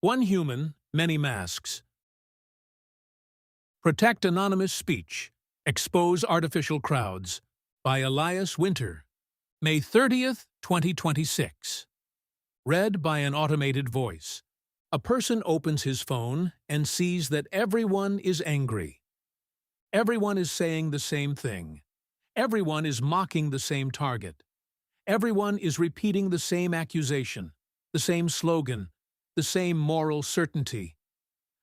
One human, many masks. Protect anonymous speech. Expose artificial crowds. By Elias Winter. May 30th, 2026. Read by an automated voice. A person opens his phone and sees that everyone is angry. Everyone is saying the same thing. Everyone is mocking the same target. Everyone is repeating the same accusation, the same slogan, the same moral certainty.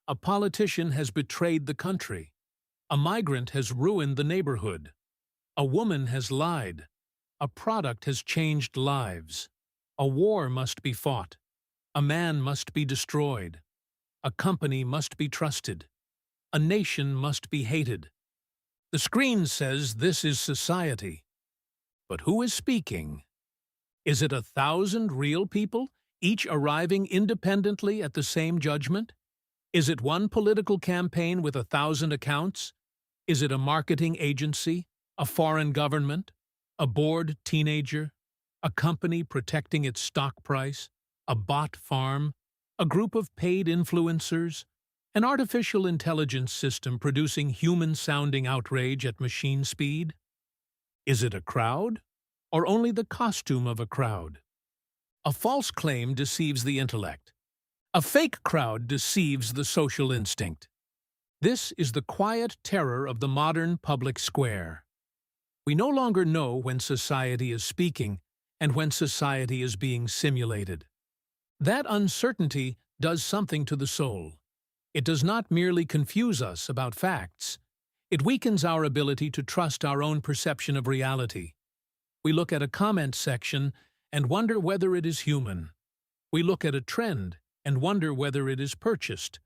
A politician has betrayed the country. A migrant has ruined the neighborhood. A woman has lied. A product has changed lives. A war must be fought. A man must be destroyed. A company must be trusted. A nation must be hated. The screen says this is society. But who is speaking? Is it 1,000 real people, each arriving independently at the same judgment? Is it one political campaign with 1,000 accounts? Is it a marketing agency, a foreign government, a bored teenager, a company protecting its stock price, a bot farm, a group of paid influencers, an artificial intelligence system producing human-sounding outrage at machine speed? Is it a crowd, or only the costume of a crowd? A false claim deceives the intellect. A fake crowd deceives the social instinct. This is the quiet terror of the modern public square. We no longer know when society is speaking and when society is being simulated. That uncertainty does something to the soul. It does not merely confuse us about facts. It weakens our ability to trust our own perception of reality. We look at a comment section and wonder whether it is human. We look at a trend and wonder whether it is purchased.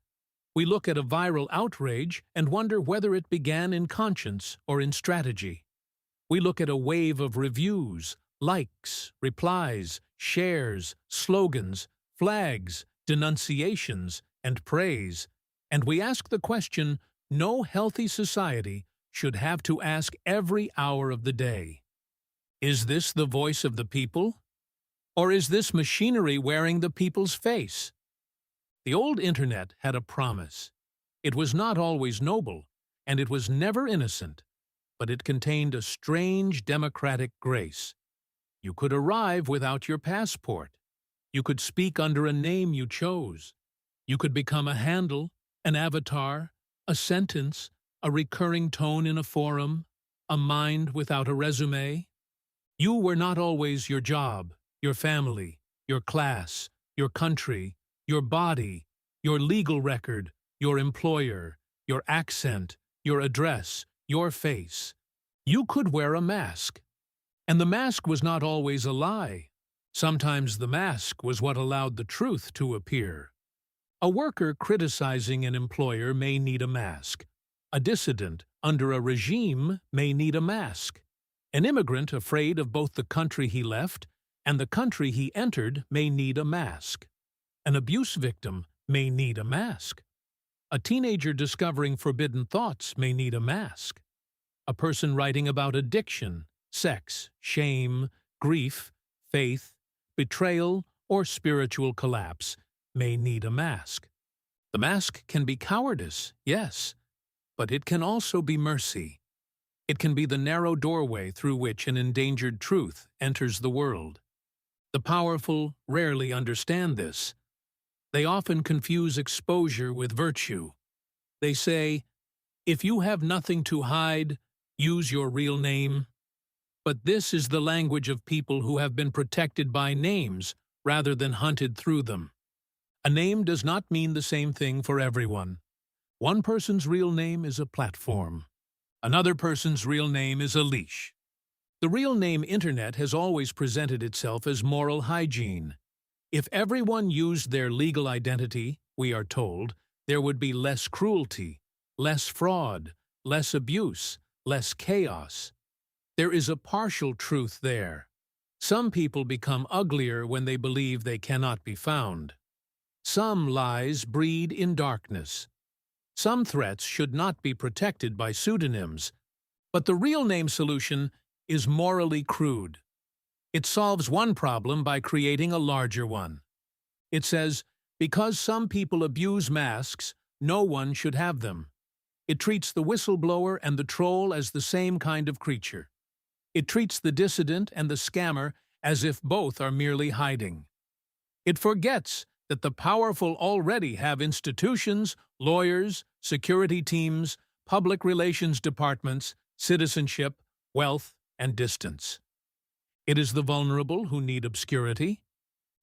We look at a viral outrage and wonder whether it began in conscience or in strategy. We look at a wave of reviews, likes, replies, shares, slogans, flags, denunciations, and praise, and we ask the question no healthy society should have to ask every hour of the day. Is this the voice of the people? Or is this machinery wearing the people's face? The old internet had a promise. It was not always noble, and it was never innocent, but it contained a strange democratic grace. You could arrive without your passport. You could speak under a name you chose. You could become a handle, an avatar, a sentence, a recurring tone in a forum, a mind without a resume. You were not always your job, your family, your class, your country, your body, your legal record, your employer, your accent, your address, your face. You could wear a mask. And the mask was not always a lie. Sometimes the mask was what allowed the truth to appear. A worker criticizing an employer may need a mask. A dissident under a regime may need a mask. An immigrant afraid of both the country he left and the country he entered may need a mask. An abuse victim may need a mask. A teenager discovering forbidden thoughts may need a mask. A person writing about addiction, sex, shame, grief, faith, betrayal, or spiritual collapse may need a mask. The mask can be cowardice, yes, but it can also be mercy. It can be the narrow doorway through which an endangered truth enters the world. The powerful rarely understand this. They often confuse exposure with virtue. They say, if you have nothing to hide, use your real name. But this is the language of people who have been protected by names rather than hunted through them. A name does not mean the same thing for everyone. One person's real name is a platform. Another person's real name is a leash. The real name Internet has always presented itself as moral hygiene. If everyone used their legal identity, we are told, there would be less cruelty, less fraud, less abuse, less chaos. There is a partial truth there. Some people become uglier when they believe they cannot be found. Some lies breed in darkness. Some threats should not be protected by pseudonyms. But the real name solution is morally crude. It solves one problem by creating a larger one. It says, Because some people abuse masks, no one should have them. It treats the whistleblower and the troll as the same kind of creature. It treats the dissident and the scammer as if both are merely hiding. It forgets that the powerful already have institutions, lawyers, security teams, public relations departments, citizenship, wealth, and distance. It is the vulnerable who need obscurity.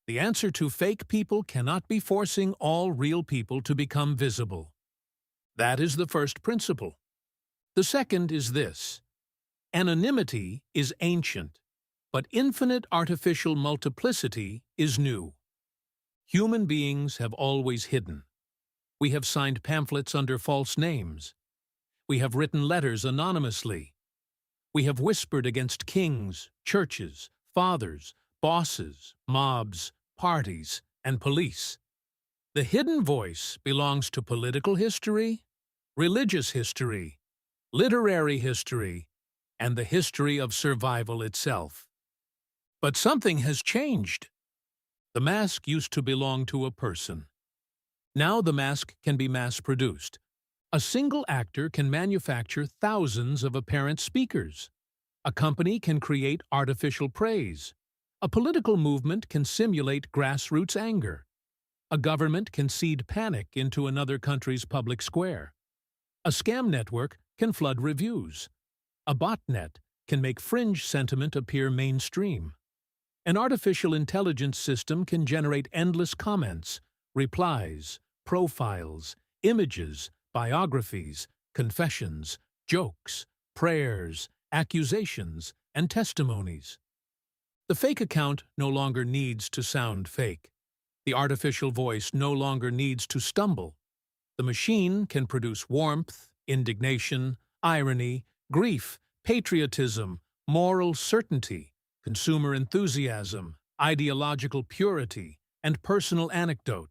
The answer to fake people cannot be forcing all real people to become visible. That is the first principle. The second is this: anonymity is ancient, but infinite artificial multiplicity is new. Human beings have always hidden. We have signed pamphlets under false names. We have written letters anonymously. We have whispered against kings, churches, fathers, bosses, mobs, parties, and police. The hidden voice belongs to political history, religious history, literary history, and the history of survival itself. But something has changed. The mask used to belong to a person. Now the mask can be mass-produced. A single actor can manufacture thousands of apparent speakers. A company can create artificial praise. A political movement can simulate grassroots anger. A government can seed panic into another country's public square. A scam network can flood reviews. A botnet can make fringe sentiment appear mainstream. An artificial intelligence system can generate endless comments, replies, profiles, images, biographies, confessions, jokes, prayers, accusations, and testimonies. The fake account no longer needs to sound fake. The artificial voice no longer needs to stumble. The machine can produce warmth, indignation, irony, grief, patriotism, moral certainty, consumer enthusiasm, ideological purity, and personal anecdote.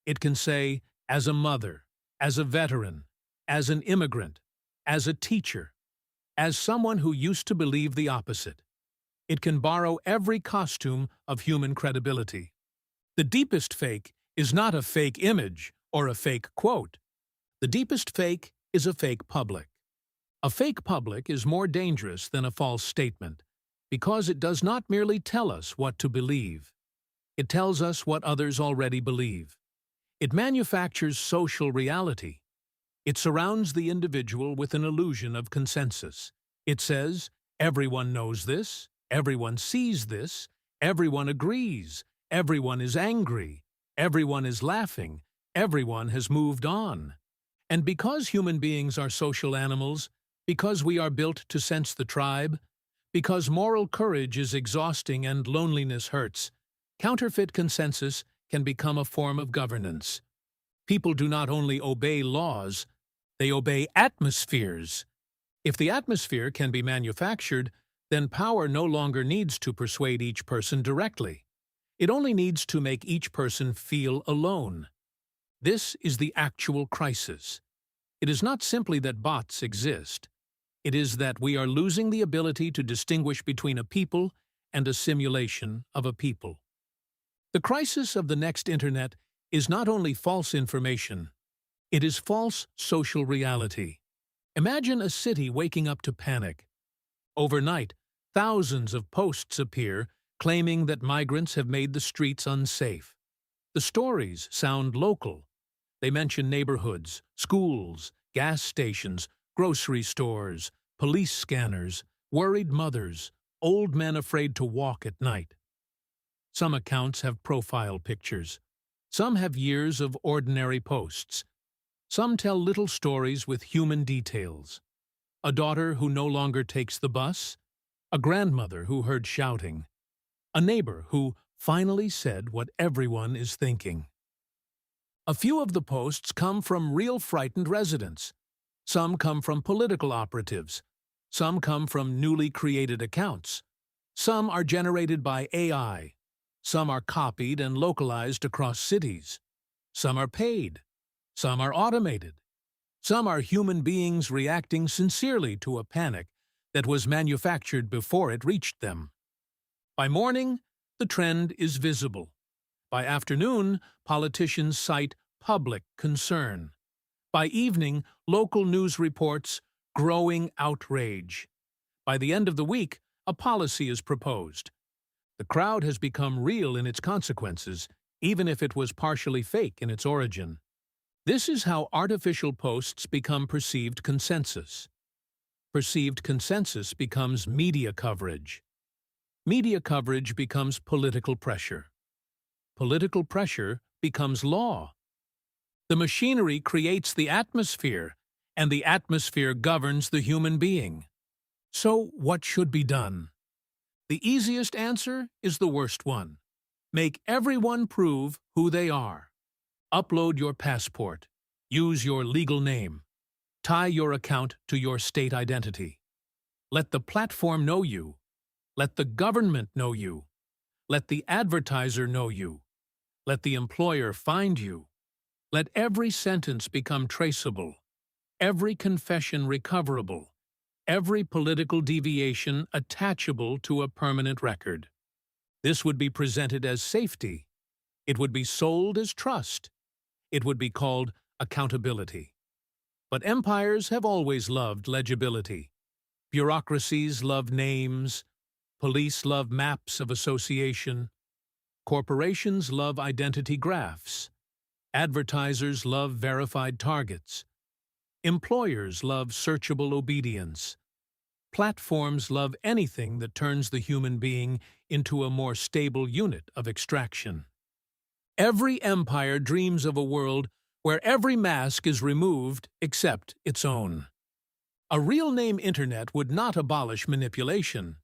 It can say, as a mother, as a veteran, as an immigrant, as a teacher, as someone who used to believe the opposite. It can borrow every costume of human credibility. The deepest fake is not a fake image or a fake quote. The deepest fake is a fake public. A fake public is more dangerous than a false statement because it does not merely tell us what to believe. It tells us what others already believe. It manufactures social reality. It surrounds the individual with an illusion of consensus. It says, everyone knows this, everyone sees this, everyone agrees, everyone is angry, everyone is laughing, everyone has moved on. And because human beings are social animals, because we are built to sense the tribe, because moral courage is exhausting and loneliness hurts, counterfeit consensus can become a form of governance. People do not only obey laws, they obey atmospheres. If the atmosphere can be manufactured, then power no longer needs to persuade each person directly. It only needs to make each person feel alone. This is the actual crisis. It is not simply that bots exist. It is that we are losing the ability to distinguish between a people and a simulation of a people. The crisis of the next internet is not only false information, it is false social reality. Imagine a city waking up to panic. Overnight, thousands of posts appear claiming that migrants have made the streets unsafe. The stories sound local. They mention neighborhoods, schools, gas stations, grocery stores, police scanners, worried mothers, old men afraid to walk at night. Some accounts have profile pictures. Some have years of ordinary posts. Some tell little stories with human details. A daughter who no longer takes the bus, a grandmother who heard shouting, a neighbor who finally said what everyone is thinking. A few of the posts come from real frightened residents. Some come from political operatives. Some come from newly created accounts. Some are generated by AI. Some are copied and localized across cities. Some are paid. Some are automated. Some are human beings reacting sincerely to a panic that was manufactured before it reached them. By morning, the trend is visible. By afternoon, politicians cite public concern. By evening, local news reports growing outrage. By the end of the week, a policy is proposed. The crowd has become real in its consequences, even if it was partially fake in its origin. This is how artificial posts become perceived consensus. Perceived consensus becomes media coverage. Media coverage becomes political pressure. Political pressure becomes law. The machinery creates the atmosphere, and the atmosphere governs the human being. So, what should be done? The easiest answer is the worst one. Make everyone prove who they are. Upload your passport. Use your legal name. Tie your account to your state identity. Let the platform know you. Let the government know you. Let the advertiser know you. Let the employer find you. Let every sentence become traceable, every confession recoverable, every political deviation attachable to a permanent record. This would be presented as safety. It would be sold as trust. It would be called accountability. But empires have always loved legibility. Bureaucracies love names. Police love maps of association. Corporations love identity graphs. Advertisers love verified targets. Employers love searchable obedience. Platforms love anything that turns the human being into a more stable unit of extraction. Every empire dreams of a world where every mask is removed except its own. A real-name internet would not abolish manipulation.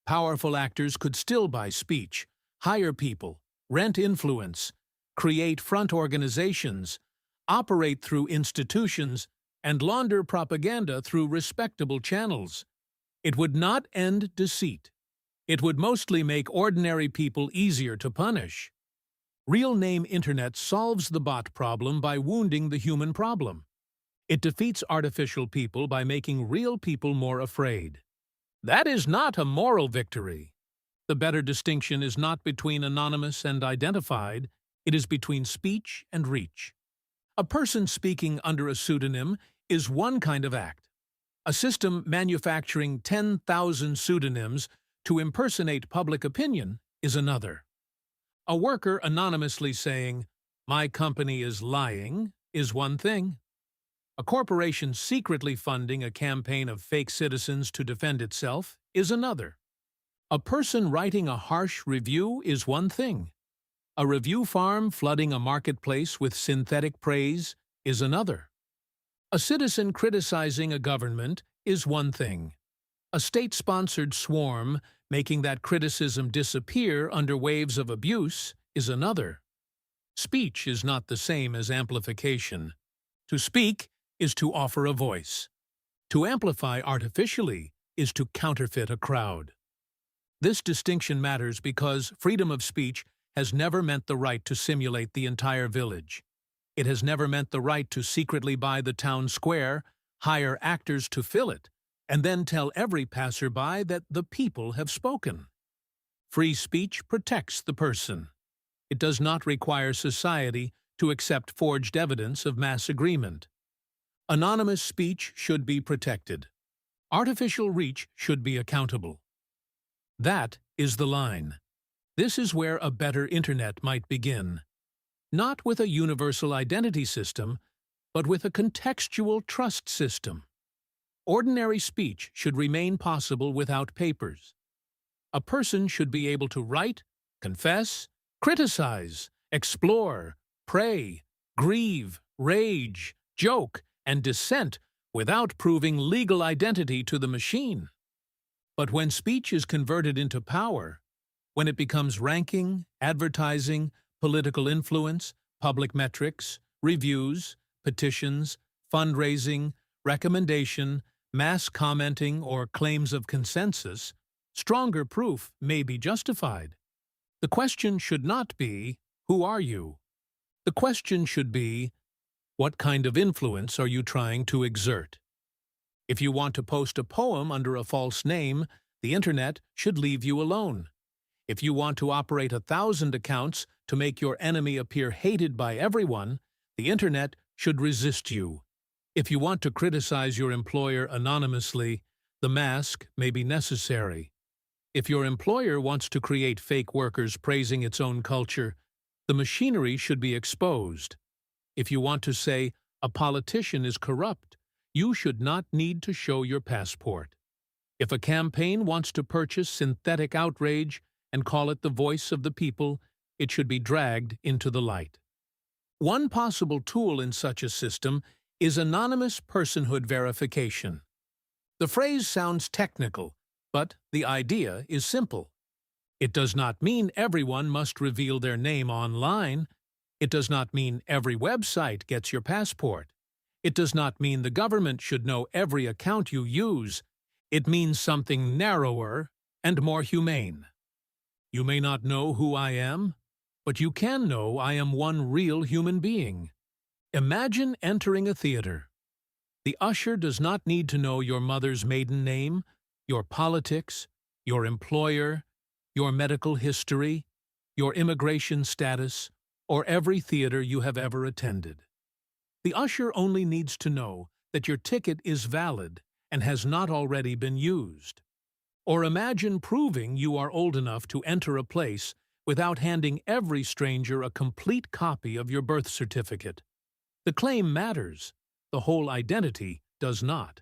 Powerful actors could still buy speech, hire people, rent influence, create front organizations, operate through institutions, and launder propaganda through respectable channels. It would not end deceit. It would mostly make ordinary people easier to punish. Real-name internet solves the bot problem by wounding the human problem. It defeats artificial people by making real people more afraid. That is not a moral victory. The better distinction is not between anonymous and identified. It is between speech and reach. A person speaking under a pseudonym is one kind of act. A system manufacturing 10,000 pseudonyms to impersonate public opinion is another. A worker anonymously saying, "My company is lying," is one thing. A corporation secretly funding a campaign of fake citizens to defend itself is another. A person writing a harsh review is one thing. A review farm flooding a marketplace with synthetic praise is another. A citizen criticizing a government is one thing. A state-sponsored swarm making that criticism disappear under waves of abuse is another. Speech is not the same as amplification. To speak is to offer a voice. To amplify artificially is to counterfeit a crowd. This distinction matters because freedom of speech has never meant the right to simulate the entire village. It has never meant the right to secretly buy the town square, hire actors to fill it, and then tell every passerby that the people have spoken. Free speech protects the person. It does not require society to accept forged evidence of mass agreement. Anonymous speech should be protected. Artificial reach should be accountable. That is the line. This is where a better internet might begin. Not with a universal identity system, but with a contextual trust system. Ordinary speech should remain possible without papers. A person should be able to write, confess, criticize, explore, pray, grieve, rage, joke, and dissent without proving legal identity to the machine. But when speech is converted into power, when it becomes ranking, advertising, political influence, public metrics, reviews, petitions, fundraising, recommendation, mass commenting, or claims of consensus, stronger proof may be justified. The question should not be, "Who are you?" The question should be, "What kind of influence are you trying to exert?" If you want to post a poem under a false name, the internet should leave you alone. If you want to operate 1,000 accounts to make your enemy appear hated by everyone, the internet should resist you. If you want to criticize your employer anonymously, the mask may be necessary. If your employer wants to create fake workers praising its own culture, the machinery should be exposed. If you want to say a politician is corrupt, you should not need to show your passport. If a campaign wants to purchase synthetic outrage and call it the voice of the people, it should be dragged into the light. One possible tool in such a system is anonymous personhood verification. The phrase sounds technical, but the idea is simple. It does not mean everyone must reveal their name online. It does not mean every website gets your passport. It does not mean the government should know every account you use. It means something narrower and more humane. You may not know who I am, but you can know I am one real human being. Imagine entering a theater. The usher does not need to know your mother's maiden name, your politics, your employer, your medical history, your immigration status, or every theater you have ever attended. The usher only needs to know that your ticket is valid and has not already been used. Or imagine proving you are old enough to enter a place without handing every stranger a complete copy of your birth certificate. The claim matters. The whole identity does not.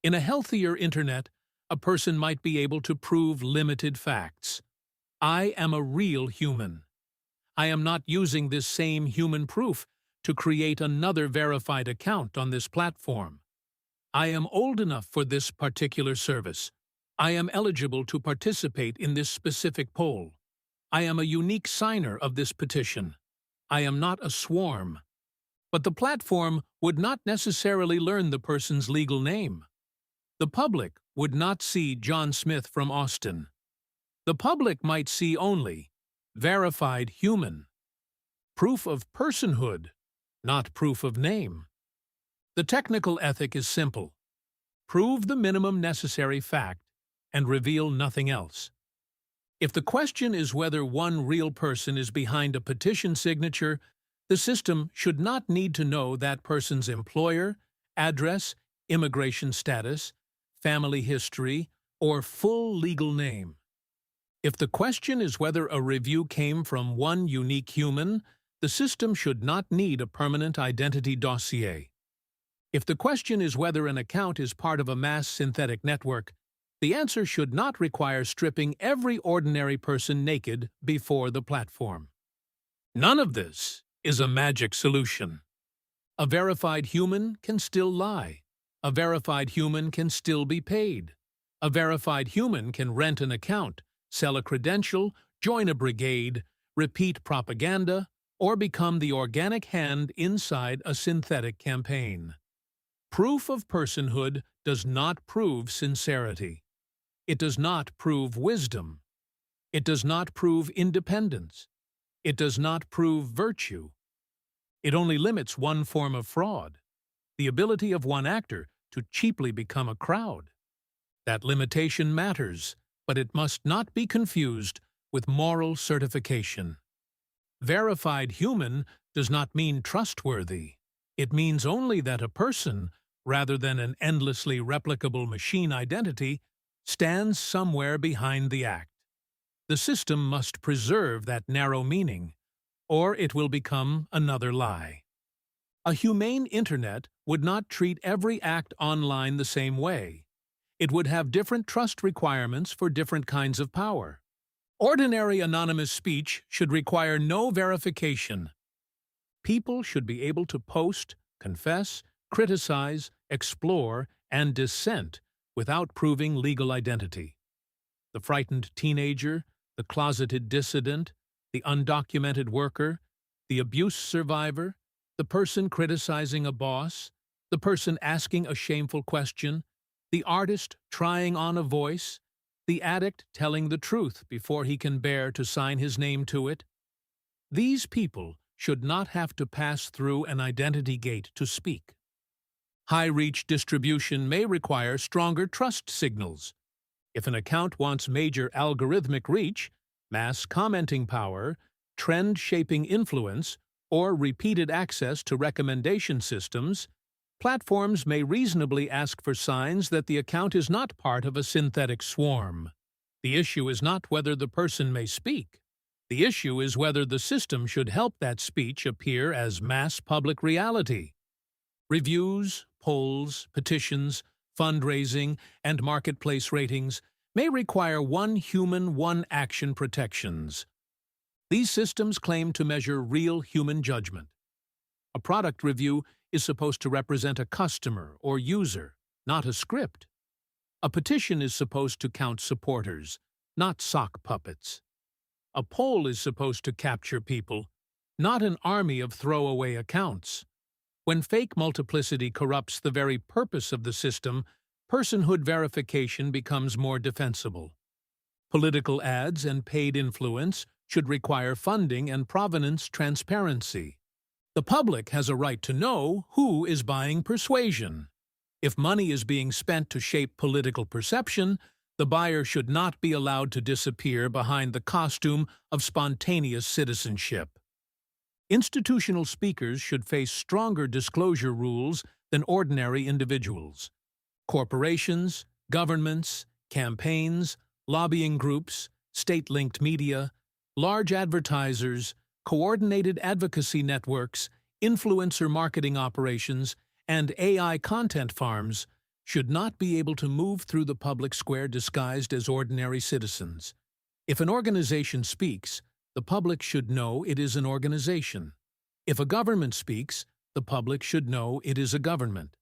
In a healthier internet, a person might be able to prove limited facts. I am a real human. I am not using this same human proof to create another verified account on this platform. I am old enough for this particular service. I am eligible to participate in this specific poll. I am a unique signer of this petition. I am not a swarm. But the platform would not necessarily learn the person's legal name. The public would not see John Smith from Austin. The public might see only verified human. Proof of personhood, not proof of name. The technical ethic is simple. Prove the minimum necessary fact and reveal nothing else. If the question is whether one real person is behind a petition signature, the system should not need to know that person's employer, address, immigration status, family history, or full legal name. If the question is whether a review came from one unique human, the system should not need a permanent identity dossier. If the question is whether an account is part of a mass synthetic network, the answer should not require stripping every ordinary person naked before the platform. None of this is a magic solution. A verified human can still lie. A verified human can still be paid. A verified human can rent an account, sell a credential, join a brigade, repeat propaganda, or become the organic hand inside a synthetic campaign. Proof of personhood does not prove sincerity. It does not prove wisdom. It does not prove independence. It does not prove virtue. It only limits one form of fraud, the ability of one actor to cheaply become a crowd. That limitation matters, but it must not be confused with moral certification. Verified human does not mean trustworthy. It means only that a person, rather than an endlessly replicable machine identity, stands somewhere behind the act. The system must preserve that narrow meaning, or it will become another lie. A humane internet would not treat every act online the same way. It would have different trust requirements for different kinds of power. Ordinary anonymous speech should require no verification. People should be able to post, confess, criticize, explore, and dissent without proving legal identity. The frightened teenager, the closeted dissident, the undocumented worker, the abuse survivor, the person criticizing a boss, the person asking a shameful question, the artist trying on a voice, the addict telling the truth before he can bear to sign his name to it. These people should not have to pass through an identity gate to speak. High-reach distribution may require stronger trust signals. If an account wants major algorithmic reach, mass commenting power, trend-shaping influence, or repeated access to recommendation systems, platforms may reasonably ask for signs that the account is not part of a synthetic swarm. The issue is not whether the person may speak. The issue is whether the system should help that speech appear as mass public reality. Reviews, polls, petitions, fundraising, and marketplace ratings may require one human, one action protections. These systems claim to measure real human judgment. A product review is supposed to represent a customer or user, not a script. A petition is supposed to count supporters, not sock puppets. A poll is supposed to capture people, not an army of throwaway accounts. When fake multiplicity corrupts the very purpose of the system, personhood verification becomes more defensible. Political ads and paid influence should require funding and provenance transparency. The public has a right to know who is buying persuasion. If money is being spent to shape political perception, the buyer should not be allowed to disappear behind the costume of spontaneous citizenship. Institutional speakers should face stronger disclosure rules than ordinary individuals. Corporations, governments, campaigns, lobbying groups, state-linked media, large advertisers, coordinated advocacy networks, influencer marketing operations, and AI content farms should not be able to move through the public square disguised as ordinary citizens. If an organization speaks, the public should know it is an organization. If a government speaks, the public should know it is a government.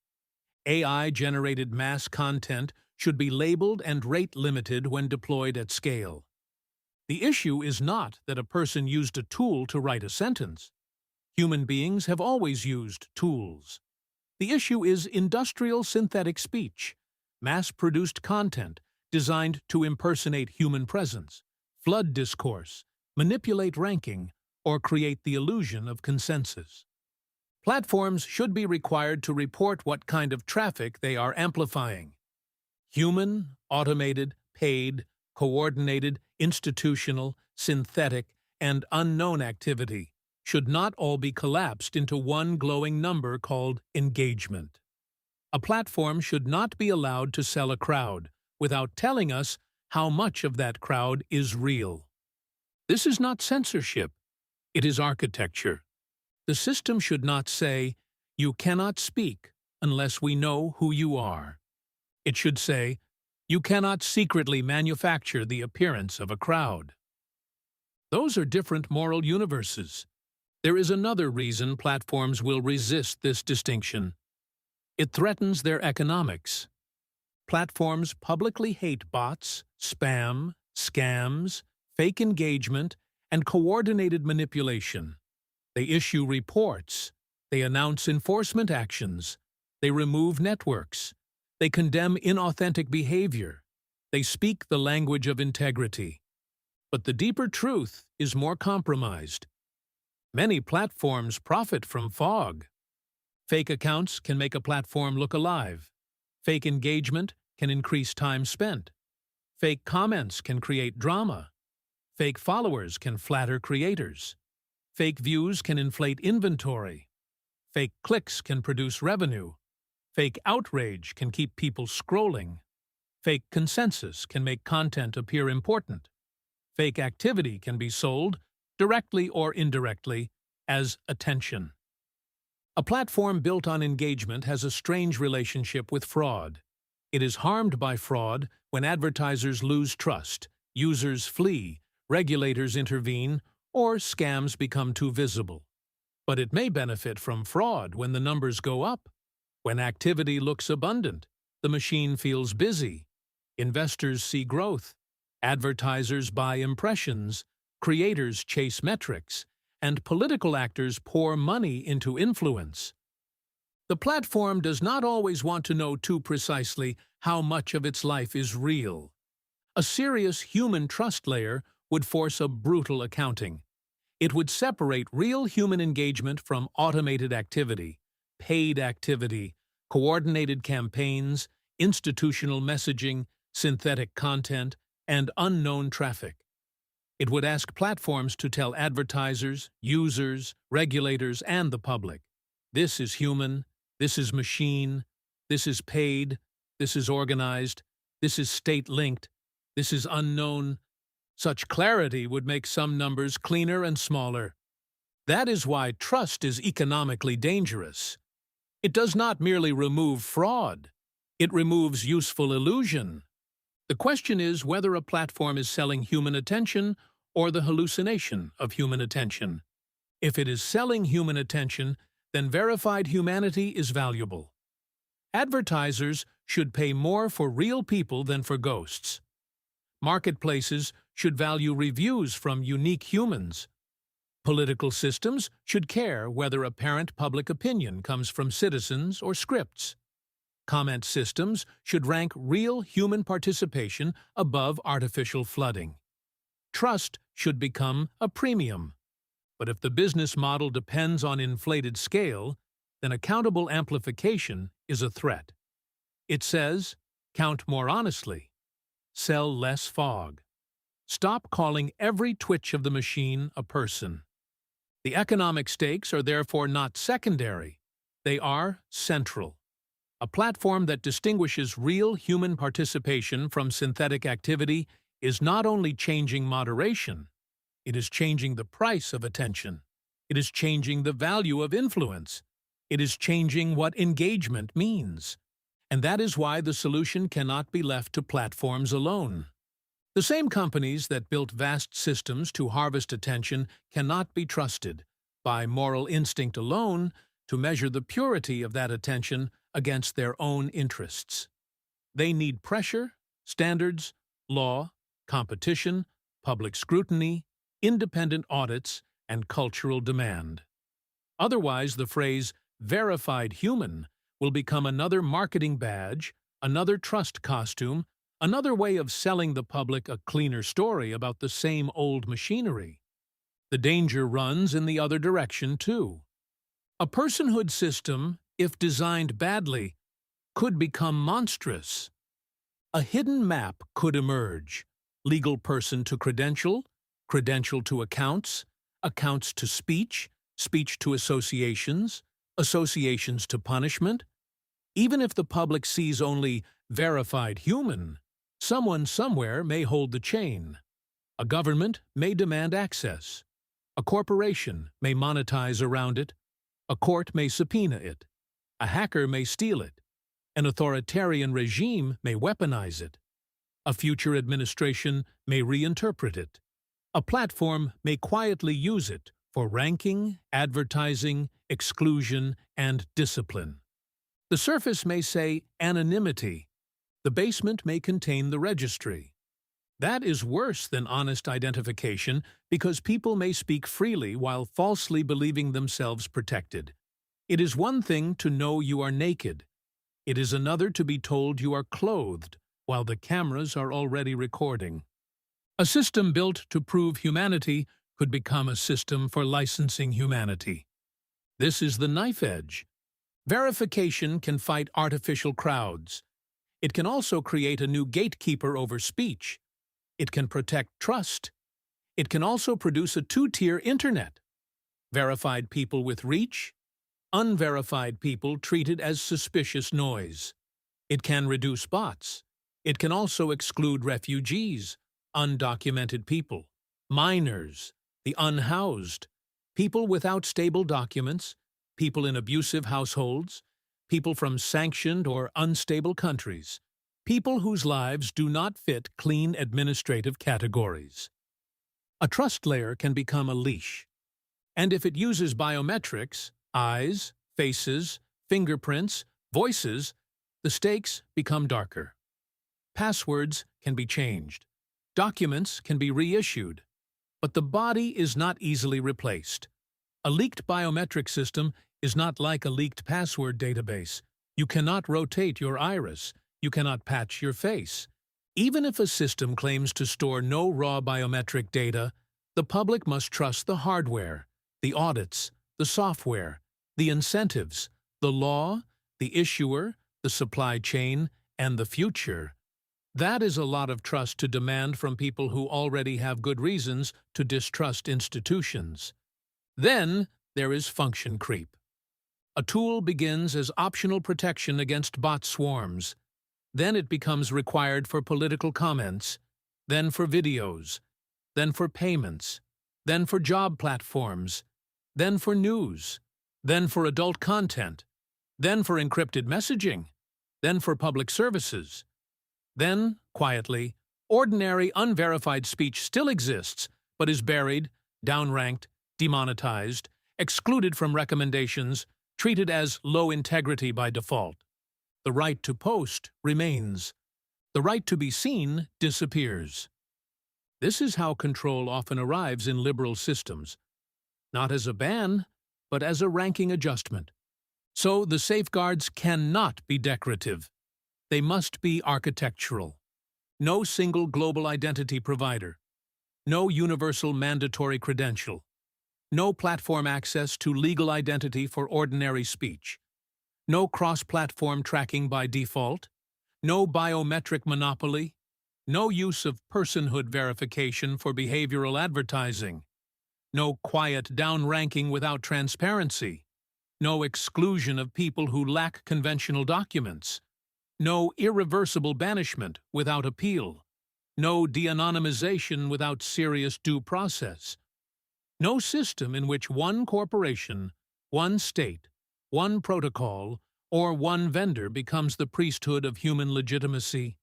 AI-generated mass content should be labeled and rate-limited when deployed at scale. The issue is not that a person used a tool to write a sentence. Human beings have always used tools. The issue is industrial synthetic speech, mass-produced content designed to impersonate human presence, flood discourse, manipulate ranking, or create the illusion of consensus. Platforms should be required to report what kind of traffic they are amplifying. Human, automated, paid, coordinated, institutional, synthetic, and unknown activity should not all be collapsed into one glowing number called engagement. A platform should not be allowed to sell a crowd without telling us how much of that crowd is real. This is not censorship. It is architecture. The system should not say, "You cannot speak unless we know who you are." It should say, "You cannot secretly manufacture the appearance of a crowd." Those are different moral universes. There is another reason platforms will resist this distinction. It threatens their economics. Platforms publicly hate bots, spam, scams, fake engagement, and coordinated manipulation. They issue reports. They announce enforcement actions. They remove networks. They condemn inauthentic behavior. They speak the language of integrity. But the deeper truth is more compromised. Many platforms profit from fog. Fake accounts can make a platform look alive. Fake engagement can increase time spent. Fake comments can create drama. Fake followers can flatter creators. Fake views can inflate inventory. Fake clicks can produce revenue. Fake outrage can keep people scrolling. Fake consensus can make content appear important. Fake activity can be sold, directly or indirectly, as attention. A platform built on engagement has a strange relationship with fraud. It is harmed by fraud when advertisers lose trust, users flee, regulators intervene, or scams become too visible. But it may benefit from fraud when the numbers go up. When activity looks abundant, the machine feels busy. Investors see growth. Advertisers buy impressions. Creators chase metrics. And political actors pour money into influence. The platform does not always want to know too precisely how much of its life is real. A serious human trust layer would force a brutal accounting. It would separate real human engagement from automated activity, paid activity, coordinated campaigns, institutional messaging, synthetic content, and unknown traffic. It would ask platforms to tell advertisers, users, regulators, and the public, this is human, this is machine, this is paid, this is organized, this is state-linked, this is unknown. Such clarity would make some numbers cleaner and smaller. That is why trust is economically dangerous. It does not merely remove fraud. It removes useful illusion. The question is whether a platform is selling human attention or the hallucination of human attention. If it is selling human attention, then verified humanity is valuable. Advertisers should pay more for real people than for ghosts. Marketplaces should value reviews from unique humans. Political systems should care whether apparent public opinion comes from citizens or scripts. Comment systems should rank real human participation above artificial flooding. Trust should become a premium. But if the business model depends on inflated scale, then accountable amplification is a threat. It says, count more honestly. Sell less fog. Stop calling every twitch of the machine a person. The economic stakes are therefore not secondary. They are central. A platform that distinguishes real human participation from synthetic activity is not only changing moderation, it is changing the price of attention. It is changing the value of influence. It is changing what engagement means. And that is why the solution cannot be left to platforms alone. The same companies that built vast systems to harvest attention cannot be trusted, by moral instinct alone, to measure the purity of that attention against their own interests. They need pressure, standards, law, competition, public scrutiny, independent audits, and cultural demand. Otherwise, the phrase verified human will become another marketing badge, another trust costume, another way of selling the public a cleaner story about the same old machinery. The danger runs in the other direction, too. A personhood system, if designed badly, could become monstrous. A hidden map could emerge: legal person to credential, credential to accounts, accounts to speech, speech to associations, associations to punishment. Even if the public sees only verified human, someone somewhere may hold the chain. A government may demand access. A corporation may monetize around it. A court may subpoena it. A hacker may steal it. An authoritarian regime may weaponize it. A future administration may reinterpret it. A platform may quietly use it for ranking, advertising, exclusion, and discipline. The surface may say anonymity. The basement may contain the registry. That is worse than honest identification because people may speak freely while falsely believing themselves protected. It is one thing to know you are naked. It is another to be told you are clothed while the cameras are already recording. A system built to prove humanity could become a system for licensing humanity. This is the knife edge. Verification can fight artificial crowds. It can also create a new gatekeeper over speech. It can protect trust. It can also produce a two-tier internet. Verified people with reach, unverified people treated as suspicious noise. It can reduce bots. It can also exclude refugees, undocumented people, minors, the unhoused, people without stable documents, people in abusive households, people from sanctioned or unstable countries, people whose lives do not fit clean administrative categories. A trust layer can become a leash, and if it uses biometrics, eyes, faces, fingerprints, voices, the stakes become darker. Passwords can be changed. Documents can be reissued. But the body is not easily replaced. A leaked biometric system is not like a leaked password database. You cannot rotate your iris. You cannot patch your face. Even if a system claims to store no raw biometric data, the public must trust the hardware, the audits, the software, the incentives, the law, the issuer, the supply chain, and the future. That is a lot of trust to demand from people who already have good reasons to distrust institutions. Then there is function creep. A tool begins as optional protection against bot swarms. Then it becomes required for political comments, then for videos, then for payments, then for job platforms, then for news, then for adult content, then for encrypted messaging, then for public services. Then, quietly, ordinary unverified speech still exists, but is buried, downranked, demonetized, excluded from recommendations, treated as low integrity by default. The right to post remains. The right to be seen disappears. This is how control often arrives in liberal systems, not as a ban, but as a ranking adjustment. So the safeguards cannot be decorative. They must be architectural. No single global identity provider. No universal mandatory credential. No platform access to legal identity for ordinary speech. No cross-platform tracking by default. No biometric monopoly. No use of personhood verification for behavioral advertising. No quiet downranking without transparency. No exclusion of people who lack conventional documents. No irreversible banishment without appeal. No de-anonymization without serious due process. No system in which one corporation, one state, one protocol, or one vendor becomes the priesthood of human legitimacy.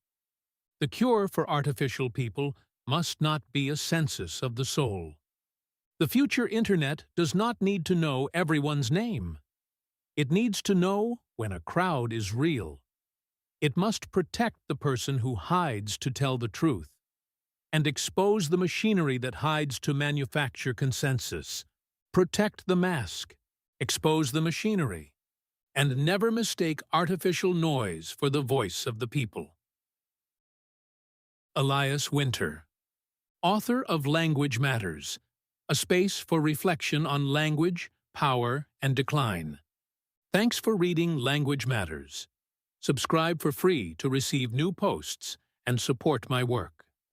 The cure for artificial people must not be a census of the soul. The future internet does not need to know everyone's name. It needs to know when a crowd is real. It must protect the person who hides to tell the truth, and expose the machinery that hides to manufacture consensus. Protect the mask, expose the machinery, and never mistake artificial noise for the voice of the people. Elias Winter, author of Language Matters, a space for reflection on language, power, and decline. Thanks for reading Language Matters. Subscribe for free to receive new posts and support my work.